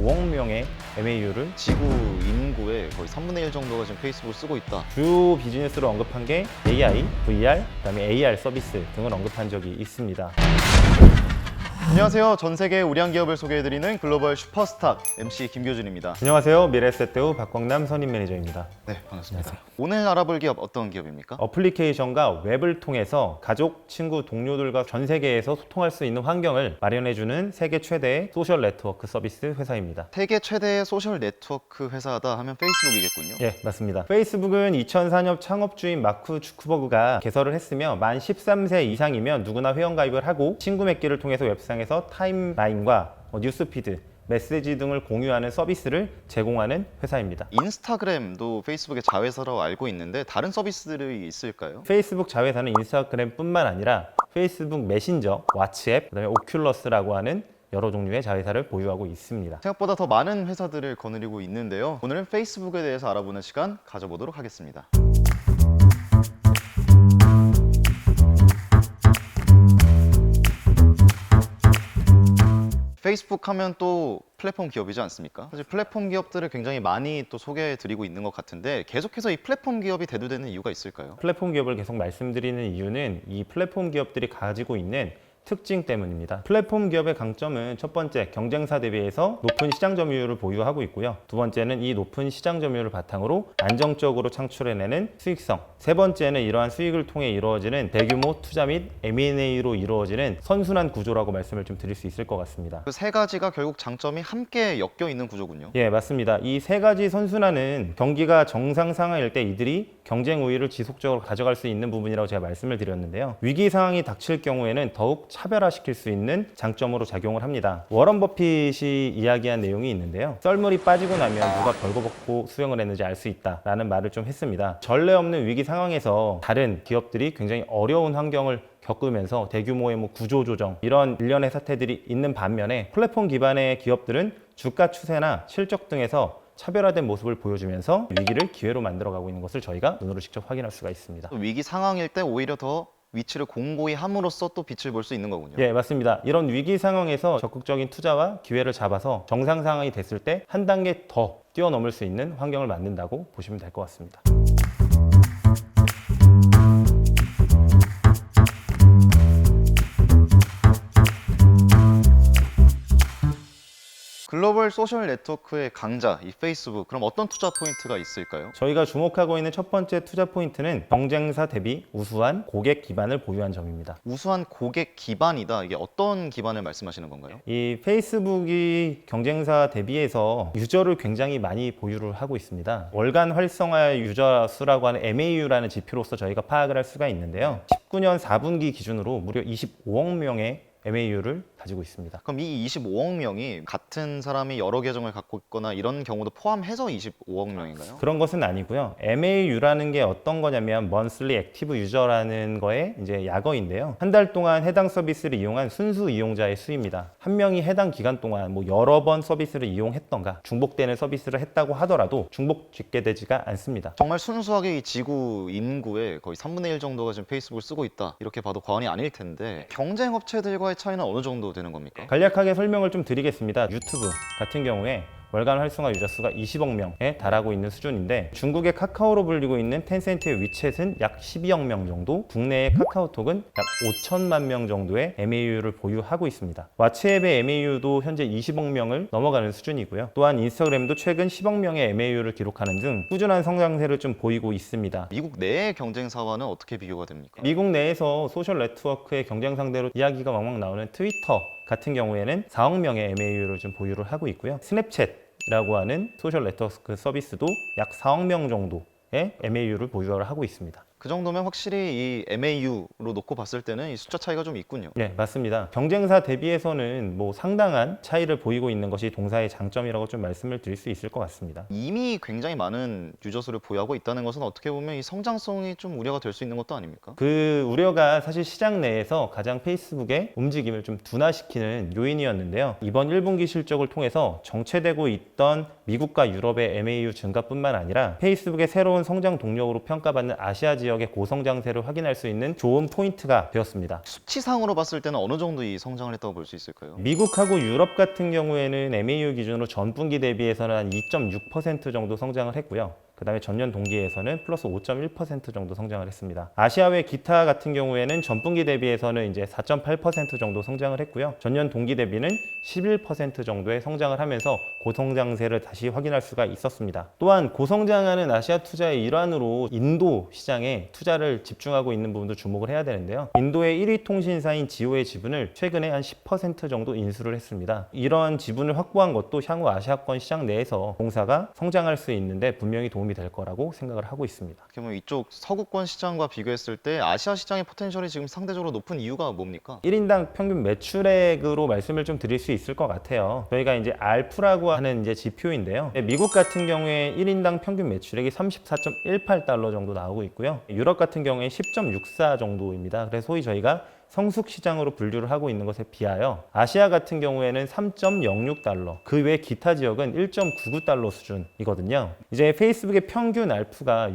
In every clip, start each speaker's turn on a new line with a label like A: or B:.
A: 25억 명의 MAU를
B: 지구 인구의 거의 3분의 1 정도가 지금 페이스북을 쓰고 있다.
A: 주요 비즈니스로 언급한 게 AI, VR, 그다음에 AR 서비스 등을 언급한 적이 있습니다.
B: 안녕하세요. 전 세계 우량 기업을 소개해드리는 글로벌 슈퍼스탁 MC 김교준입니다.
A: 안녕하세요. 미래에셋대우 박광남 선임 매니저입니다.
B: 네, 반갑습니다. 오늘 알아볼 기업 어떤 기업입니까?
A: 어플리케이션과 웹을 통해서 가족, 친구, 동료들과 전 세계에서 소통할 수 있는 환경을 마련해주는 세계 최대의 소셜 네트워크 서비스 회사입니다.
B: 세계 최대의 소셜 네트워크 회사다 하면 페이스북이겠군요.
A: 예, 맞습니다. 페이스북은 2004년 창업주인 마크 주크버그가 개설을 했으며 만 13세 이상이면 누구나 회원가입을 하고 친구 맺기를 통해서 웹상에서 타임라인과 뉴스피드, 메시지 등을 공유하는 서비스를 제공하는 회사입니다.
B: 인스타그램도 페이스북의 자회사라고 알고 있는데 다른 서비스들이 있을까요?
A: 페이스북 자회사는 인스타그램뿐만 아니라 페이스북 메신저, 왓츠앱, 그다음에 오큘러스라고 하는 여러 종류의 자회사를 보유하고 있습니다.
B: 생각보다 더 많은 회사들을 거느리고 있는데요. 오늘은 페이스북에 대해서 알아보는 시간 가져보도록 하겠습니다. 페이스북 하면 또 플랫폼 기업이지 않습니까? 사실 플랫폼 기업들을 굉장히 많이 또 소개해드리고 있는 것 같은데 계속해서 이 플랫폼 기업이 대두되는 이유가 있을까요?
A: 플랫폼 기업을 계속 말씀드리는 이유는 이 플랫폼 기업들이 가지고 있는 특징 때문입니다. 플랫폼 기업의 강점은 첫 번째, 경쟁사 대비해서 높은 시장 점유율을 보유하고 있고요. 두 번째는 이 높은 시장 점유율을 바탕으로 안정적으로 창출해내는 수익성. 세 번째는 이러한 수익을 통해 이루어지는 대규모 투자 및 M&A로 이루어지는 선순환 구조라고 말씀을 좀 드릴 수 있을 것 같습니다.
B: 그 세 가지가 결국 장점이 함께 엮여 있는 구조군요.
A: 예, 맞습니다. 이 세 가지 선순환은 경기가 정상 상황일 때 이들이 경쟁 우위를 지속적으로 가져갈 수 있는 부분이라고 제가 말씀을 드렸는데요. 위기 상황이 닥칠 경우에는 더욱 차별화시킬 수 있는 장점으로 작용을 합니다. 워런 버핏이 이야기한 내용이 있는데요. 썰물이 빠지고 나면 누가 벌거벗고 수영을 했는지 알 수 있다라는 말을 좀 했습니다. 전례 없는 위기 상황에서 다른 기업들이 굉장히 어려운 환경을 겪으면서 대규모의 구조 조정 이런 일련의 사태들이 있는 반면에 플랫폼 기반의 기업들은 주가 추세나 실적 등에서 차별화된 모습을 보여주면서 위기를 기회로 만들어가고 있는 것을 저희가 눈으로 직접 확인할 수가 있습니다.
B: 위기 상황일 때 오히려 더 위치를 공고히 함으로써 또 빛을 볼 수 있는 거군요.
A: 예, 맞습니다. 이런 위기 상황에서 적극적인 투자와 기회를 잡아서 정상 상황이 됐을 때 한 단계 더 뛰어넘을 수 있는 환경을 만든다고 보시면 될 것 같습니다.
B: 글로벌 소셜 네트워크의 강자, 이 페이스북, 그럼 어떤 투자 포인트가 있을까요?
A: 저희가 주목하고 있는 첫 번째 투자 포인트는 경쟁사 대비 우수한 고객 기반을 보유한 점입니다.
B: 우수한 고객 기반이다. 이게 어떤 기반을 말씀하시는 건가요?
A: 이 페이스북이 경쟁사 대비해서 유저를 굉장히 많이 보유를 하고 있습니다. 월간 활성화 유저 수라고 하는 MAU라는 지표로서 저희가 파악을 할 수가 있는데요. 19년 4분기 기준으로 무려 25억 명의 MAU를 가지고 있습니다.
B: 그럼 이 25억 명이 같은 사람이 여러 계정을 갖고 있거나 이런 경우도 포함해서 25억 명인가요?
A: 그런 것은 아니고요. MAU라는 게 어떤 거냐면 Monthly Active User라는 거의 이제 약어인데요. 한 달 동안 해당 서비스를 이용한 순수 이용자의 수입니다. 한 명이 해당 기간 동안 여러 번 서비스를 이용했던가 중복되는 서비스를 했다고 하더라도 중복짓게 되지가 않습니다.
B: 정말 순수하게 이 지구 인구의 거의 3분의 1 정도가 지금 페이스북을 쓰고 있다. 이렇게 봐도 과언이 아닐 텐데 경쟁 업체들과의 차이는 어느 정도 되는 겁니까?
A: 간략하게 설명을 좀 드리겠습니다. 유튜브 같은 경우에 월간 활성화 유저 수가 20억 명에 달하고 있는 수준인데 중국의 카카오로 불리고 있는 텐센트의 위챗은 약 12억 명 정도, 국내의 카카오톡은 약 5천만 명 정도의 MAU를 보유하고 있습니다. 왓츠앱의 MAU도 현재 20억 명을 넘어가는 수준이고요. 또한 인스타그램도 최근 10억 명의 MAU를 기록하는 등 꾸준한 성장세를 좀 보이고 있습니다.
B: 미국 내의 경쟁사와는 어떻게 비교가 됩니까?
A: 미국 내에서 소셜 네트워크의 경쟁 상대로 이야기가 왕왕 나오는 트위터 같은 경우에는 4억 명의 MAU를 좀 보유를 하고 있고요. 스냅챗이라고 하는 소셜 네트워크 서비스도 약 4억 명 정도의 MAU를 보유를 하고 있습니다.
B: 그 정도면 확실히 이 MAU로 놓고 봤을 때는 이 숫자 차이가 좀 있군요.
A: 네, 맞습니다. 경쟁사 대비해서는 상당한 차이를 보이고 있는 것이 동사의 장점이라고 좀 말씀을 드릴 수 있을 것 같습니다.
B: 이미 굉장히 많은 유저 수를 보유하고 있다는 것은 어떻게 보면 이 성장성이 좀 우려가 될 수 있는 것도 아닙니까?
A: 그 우려가 사실 시장 내에서 가장 페이스북의 움직임을 좀 둔화시키는 요인이었는데요. 이번 1분기 실적을 통해서 정체되고 있던 미국과 유럽의 MAU 증가뿐만 아니라 페이스북의 새로운 성장 동력으로 평가받는 아시아 지역 지역의 고성장세를 확인할 수 있는 좋은 포인트가 되었습니다.
B: 수치상으로 봤을 때는 어느 정도 이 성장을 했다고 볼 수 있을까요?
A: 미국하고 유럽 같은 경우에는 MAU 기준으로 전분기 대비해서는 한 2.6% 정도 성장을 했고요. 그 다음에 전년 동기에서는 플러스 5.1% 정도 성장을 했습니다. 아시아 외 기타 같은 경우에는 전분기 대비해서는 이제 4.8% 정도 성장을 했고요. 전년 동기 대비는 11% 정도의 성장을 하면서 고성장세를 다시 확인할 수가 있었습니다. 또한 고성장하는 아시아 투자의 일환으로 인도 시장에 투자를 집중하고 있는 부분도 주목을 해야 되는데요. 인도의 1위 통신사인 지오의 지분을 최근에 한 10% 정도 인수를 했습니다. 이런 지분을 확보한 것도 향후 아시아권 시장 내에서 공사가 성장할 수 있는데 분명히 도움이 될 거라고 생각을 하고 있습니다.
B: 그러면 뭐 이쪽 서구권 시장과 비교했을 때 아시아 시장의 포텐셜이 지금 상대적으로 높은 이유가 뭡니까?
A: 1인당 평균 매출액으로 말씀을 좀 드릴 수 있을 것 같아요. 저희가 이제 알프라고 하는 이제 지표인데요. 미국 같은 경우에 1인당 평균 매출액이 34.18달러 정도 나오고 있고요. 유럽 같은 경우에 10.64 정도입니다. 그래서 소위 저희가 성숙 시장으로 분류를 하고 있는 것에 비하여 아시아 같은 경우에는 3.06달러, 그 외 기타 지역은 1.99달러 수준이거든요. 이제 페이스북의 평균 알프가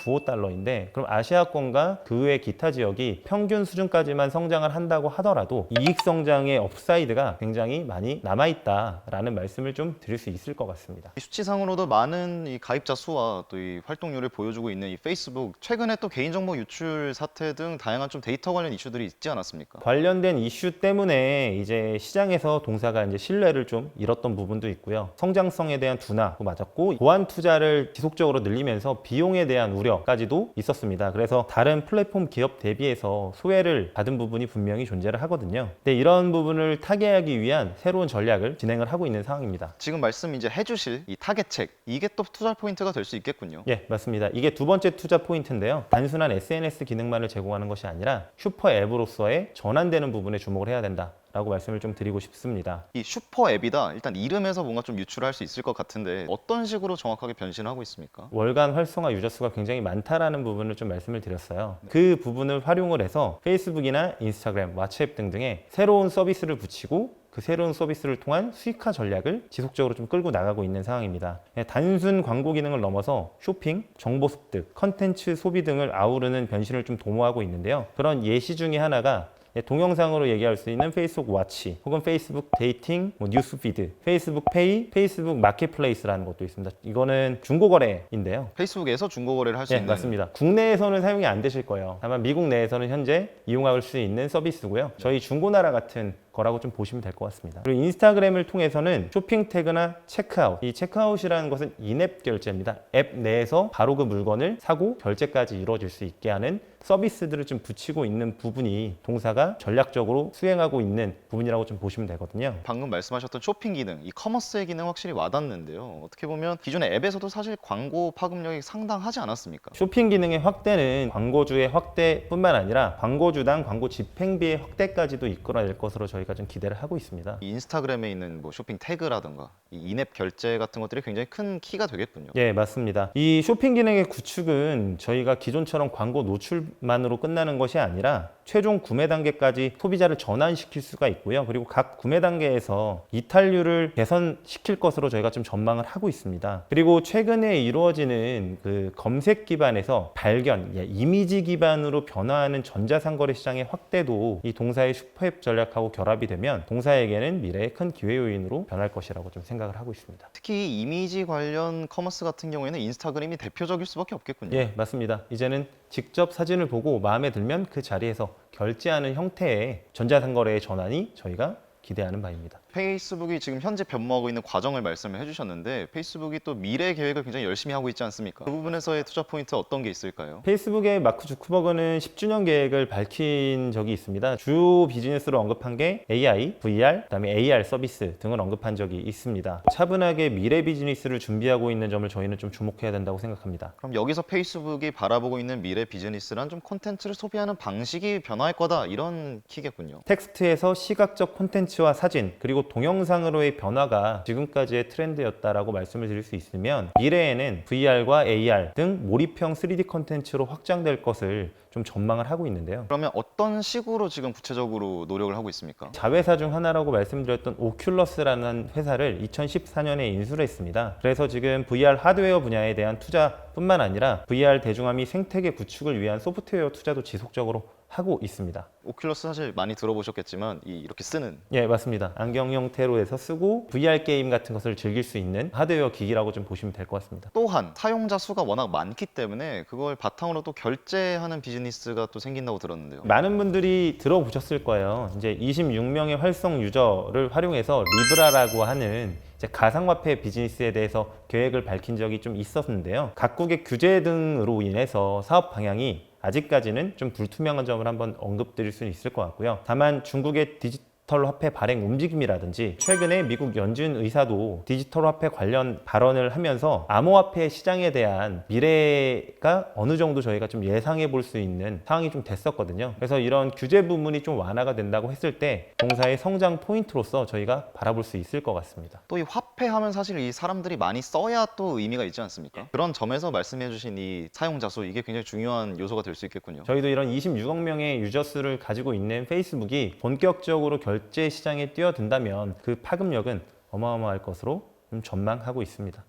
A: 6.95달러인데 그럼 아시아권과 그 외 기타 지역이 평균 수준까지만 성장을 한다고 하더라도 이익 성장의 업사이드가 굉장히 많이 남아있다라는 말씀을 좀 드릴 수 있을 것 같습니다.
B: 이 수치상으로도 많은 이 가입자 수와 또 이 활동률을 보여주고 있는 이 페이스북, 최근에 또 개인정보 유출 사태 등 다양한 좀 데이터 관련 이슈들이 있지 않았습니까?
A: 관련된 이슈 때문에 이제 시장에서 동사가 이제 신뢰를 좀 잃었던 부분도 있고요. 성장성에 대한 둔화도 맞았고 보안 투자를 지속적으로 늘리면서 비용에 대한 우려까지도 있었습니다. 그래서 다른 플랫폼 기업 대비해서 소외를 받은 부분이 분명히 존재를 하거든요. 근데 이런 부분을 타개하기 위한 새로운 전략을 진행을 하고 있는 상황입니다.
B: 지금 말씀 이제 해주실 이 타겟책, 이게 또 투자 포인트가 될 수 있겠군요.
A: 예, 맞습니다. 이게 두 번째 투자 포인트인데요. 단순한 SNS 기능만을 제공하는 것이 아니라 슈퍼 앱으로서의 전환되는 부분에 주목을 해야 된다라고 말씀을 좀 드리고 싶습니다.
B: 이 슈퍼 앱이다. 일단 이름에서 뭔가 좀 유출할 수 있을 것 같은데 어떤 식으로 정확하게 변신하고 있습니까?
A: 월간 활성화 유저 수가 굉장히 많다라는 부분을 좀 말씀을 드렸어요. 그 부분을 활용을 해서 페이스북이나 인스타그램, 왓츠앱 등등의 새로운 서비스를 붙이고 그 새로운 서비스를 통한 수익화 전략을 지속적으로 좀 끌고 나가고 있는 상황입니다. 단순 광고 기능을 넘어서 쇼핑, 정보 습득, 컨텐츠 소비 등을 아우르는 변신을 좀 도모하고 있는데요. 그런 예시 중에 하나가 동영상으로 얘기할 수 있는 페이스북 워치 혹은 페이스북 데이팅, 뉴스피드, 페이스북 페이, 페이스북 마켓플레이스라는 것도 있습니다. 이거는 중고거래인데요.
B: 페이스북에서 중고거래를 할 수
A: 네,
B: 있는.
A: 맞습니다. 국내에서는 사용이 안 되실 거예요. 다만 미국 내에서는 현재 이용할 수 있는 서비스고요. 저희 중고나라 같은 거라고 좀 보시면 될 것 같습니다. 그리고 인스타그램을 통해서는 쇼핑 태그나 체크아웃, 이 체크아웃이라는 것은 인앱 결제입니다. 앱 내에서 바로 그 물건을 사고 결제까지 이루어질 수 있게 하는 서비스들을 좀 붙이고 있는 부분이 동사가 전략적으로 수행하고 있는 부분이라고 좀 보시면 되거든요.
B: 방금 말씀하셨던 쇼핑 기능, 이 커머스의 기능 확실히 와닿는데요. 어떻게 보면 기존의 앱에서도 사실 광고 파급력이 상당하지 않았습니까?
A: 쇼핑 기능의 확대는 광고주의 확대뿐만 아니라 광고주당 광고 집행비의 확대까지도 이끌어낼 것으로 저희가 좀 기대를 하고 있습니다.
B: 이 인스타그램에 있는 뭐 쇼핑 태그라든가 이 인앱 결제 같은 것들이 굉장히 큰 키가 되겠군요.
A: 예, 맞습니다. 이 쇼핑 기능의 구축은 저희가 기존처럼 광고 노출만으로 끝나는 것이 아니라 최종 구매 단계까지 소비자를 전환시킬 수가 있고요. 그리고 각 구매 단계에서 이탈률을 개선시킬 것으로 저희가 좀 전망을 하고 있습니다. 그리고 최근에 이루어지는 그 검색 기반에서 발견, 이미지 기반으로 변화하는 전자상거래 시장의 확대도 이 동사의 슈퍼앱 전략하고 결합이 되면 동사에게는 미래의 큰 기회 요인으로 변할 것이라고 좀 생각을 하고 있습니다.
B: 특히 이미지 관련 커머스 같은 경우에는 인스타그램이 대표적일 수밖에 없겠군요.
A: 예, 맞습니다. 이제는 직접 사진을 보고 마음에 들면 그 자리에서 결제하는 형태의 전자상거래의 전환이 저희가 기대하는 바입니다.
B: 페이스북이 지금 현재 변모하고 있는 과정을 말씀을 해주셨는데 페이스북이 또 미래 계획을 굉장히 열심히 하고 있지 않습니까? 그 부분에서의 투자 포인트 어떤 게 있을까요?
A: 페이스북의 마크 주크버그는 10주년 계획을 밝힌 적이 있습니다. 주 비즈니스로 언급한 게 AI, VR, 그다음에 AR 서비스 등을 언급한 적이 있습니다. 차분하게 미래 비즈니스를 준비하고 있는 점을 저희는 좀 주목해야 된다고 생각합니다.
B: 그럼 여기서 페이스북이 바라보고 있는 미래 비즈니스란 좀 콘텐츠를 소비하는 방식이 변화할 거다 이런 키겠군요.
A: 텍스트에서 시각적 콘텐츠와 사진, 그리고 그리고 동영상으로의 변화가 지금까지의 트렌드였다라고 말씀을 드릴 수 있으면 미래에는 VR과 AR 등 몰입형 3D 콘텐츠로 확장될 것을 좀 전망을 하고 있는데요.
B: 그러면 어떤 식으로 지금 구체적으로 노력을 하고 있습니까?
A: 자회사 중 하나라고 말씀드렸던 오큘러스라는 회사를 2014년에 인수를 했습니다. 그래서 지금 VR 하드웨어 분야에 대한 투자뿐만 아니라 VR 대중화및 생태계 구축을 위한 소프트웨어 투자도 지속적으로 하고 있습니다.
B: 오큘러스 사실 많이 들어보셨겠지만 이렇게 쓰는
A: 예, 맞습니다. 안경 형태로 해서 쓰고 VR 게임 같은 것을 즐길 수 있는 하드웨어 기기라고 좀 보시면 될 것 같습니다.
B: 또한 사용자 수가 워낙 많기 때문에 그걸 바탕으로 또 결제하는 비즈니스가 또 생긴다고 들었는데요.
A: 많은 분들이 들어보셨을 거예요. 이제 26명의 활성 유저를 활용해서 리브라라고 하는 이제 가상화폐 비즈니스에 대해서 계획을 밝힌 적이 좀 있었는데요. 각국의 규제 등으로 인해서 사업 방향이 아직까지는 좀 불투명한 점을 한번 언급드릴 수는 있을 것 같고요. 다만 중국의 디지털 화폐 발행 움직임이라든지 최근에 미국 연준 의사도 디지털 화폐 관련 발언을 하면서 암호화폐 시장에 대한 미래가 어느 정도 저희가 좀 예상해 볼 수 있는 상황이 좀 됐었거든요. 그래서 이런 규제 부분이 좀 완화가 된다고 했을 때 공사의 성장 포인트로서 저희가 바라볼 수 있을 것 같습니다.
B: 또 이 화폐 하면 사실 이 사람들이 많이 써야 또 의미가 있지 않습니까? 그런 점에서 말씀해 주신 이 사용자 수 이게 굉장히 중요한 요소가 될 수 있겠군요.
A: 저희도 이런 26억 명의 유저 수를 가지고 있는 페이스북이 본격적으로 결제 시장에 뛰어든다면 그 파급력은 어마어마할 것으로 좀 전망하고 있습니다.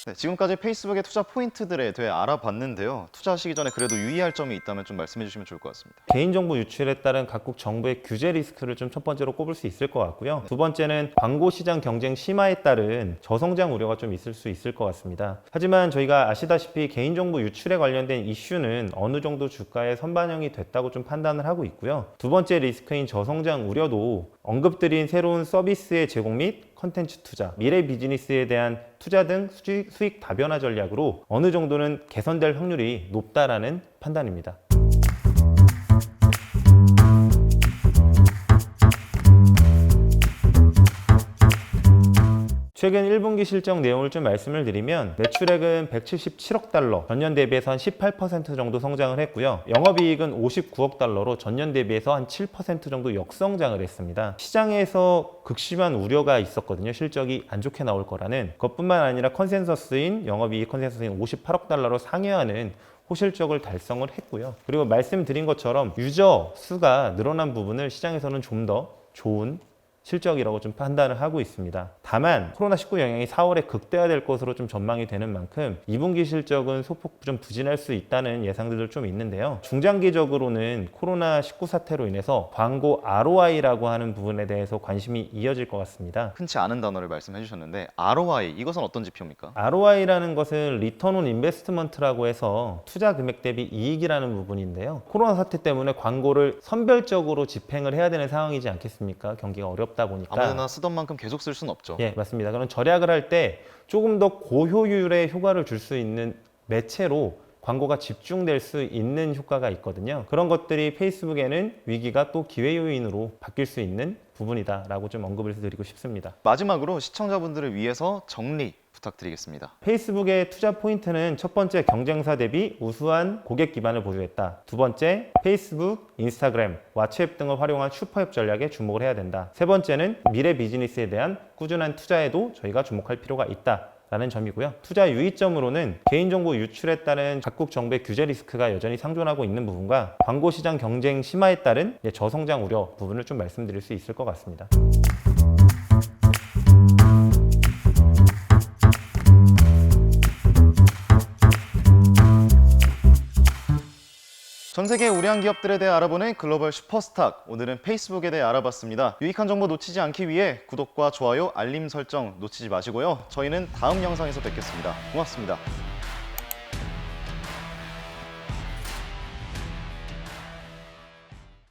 B: 네, 지금까지 페이스북의 투자 포인트들에 대해 알아봤는데요. 투자하시기 전에 그래도 유의할 점이 있다면 좀 말씀해 주시면 좋을 것 같습니다.
A: 개인정보 유출에 따른 각국 정부의 규제 리스크를 좀 첫 번째로 꼽을 수 있을 것 같고요. 두 번째는 광고 시장 경쟁 심화에 따른 저성장 우려가 좀 있을 수 있을 것 같습니다. 하지만 저희가 아시다시피 개인정보 유출에 관련된 이슈는 어느 정도 주가에 선반영이 됐다고 좀 판단을 하고 있고요. 두 번째 리스크인 저성장 우려도 언급드린 새로운 서비스의 제공 및 컨텐츠 투자, 미래 비즈니스에 대한 투자 등 수익 다변화 전략으로 어느 정도는 개선될 확률이 높다라는 판단입니다. 최근 1분기 실적 내용을 좀 말씀을 드리면 매출액은 177억 달러, 전년 대비해서 한 18% 정도 성장을 했고요. 영업이익은 59억 달러로 전년 대비해서 한 7% 정도 역성장을 했습니다. 시장에서 극심한 우려가 있었거든요. 실적이 안 좋게 나올 거라는. 그것뿐만 아니라 영업이익 컨센서스인 58억 달러로 상회하는 호실적을 달성을 했고요. 그리고 말씀드린 것처럼 유저 수가 늘어난 부분을 시장에서는 좀 더 좋은 실적이라고 좀 판단을 하고 있습니다. 다만 코로나19 영향이 4월에 극대화될 것으로 좀 전망이 되는 만큼 2분기 실적은 소폭 좀 부진할 수 있다는 예상들도 좀 있는데요. 중장기적으로는 코로나19 사태로 인해서 광고 ROI라고 하는 부분에 대해서 관심이 이어질 것 같습니다.
B: 흔치 않은 단어를 말씀해 주셨는데 ROI 이것은 어떤 지표입니까?
A: ROI라는 것은 리턴 온 인베스트먼트라고 해서 투자 금액 대비 이익이라는 부분인데요. 코로나 사태 때문에 광고를 선별적으로 집행을 해야 되는 상황이지 않겠습니까? 경기가 어렵다 보니까
B: 아무데나 쓰던 만큼 계속 쓸 수는 없죠.
A: 예, 맞습니다. 그런 절약을 할 때 조금 더 고효율의 효과를 줄 수 있는 매체로 광고가 집중될 수 있는 효과가 있거든요. 그런 것들이 페이스북에는 위기가 또 기회 요인으로 바뀔 수 있는 부분이다라고 좀 언급을 드리고 싶습니다.
B: 마지막으로 시청자분들을 위해서 정리 부탁드리겠습니다.
A: 페이스북의 투자 포인트는 첫 번째 경쟁사 대비 우수한 고객 기반을 보유했다. 두 번째 페이스북, 인스타그램, 왓츠앱 등을 활용한 슈퍼앱 전략에 주목을 해야 된다. 세 번째는 미래 비즈니스에 대한 꾸준한 투자에도 저희가 주목할 필요가 있다. 라는 점이고요. 투자 유의점으로는 개인정보 유출에 따른 각국 정부의 규제 리스크가 여전히 상존하고 있는 부분과 광고 시장 경쟁 심화에 따른 저성장 우려 부분을 좀 말씀드릴 수 있을 것 같습니다.
B: 전 세계 우량 기업들에 대해 알아보는 글로벌 슈퍼스탁, 오늘은 페이스북에 대해 알아봤습니다. 유익한 정보 놓치지 않기 위해 구독과 좋아요, 알림 설정 놓치지 마시고요. 저희는 다음 영상에서 뵙겠습니다. 고맙습니다.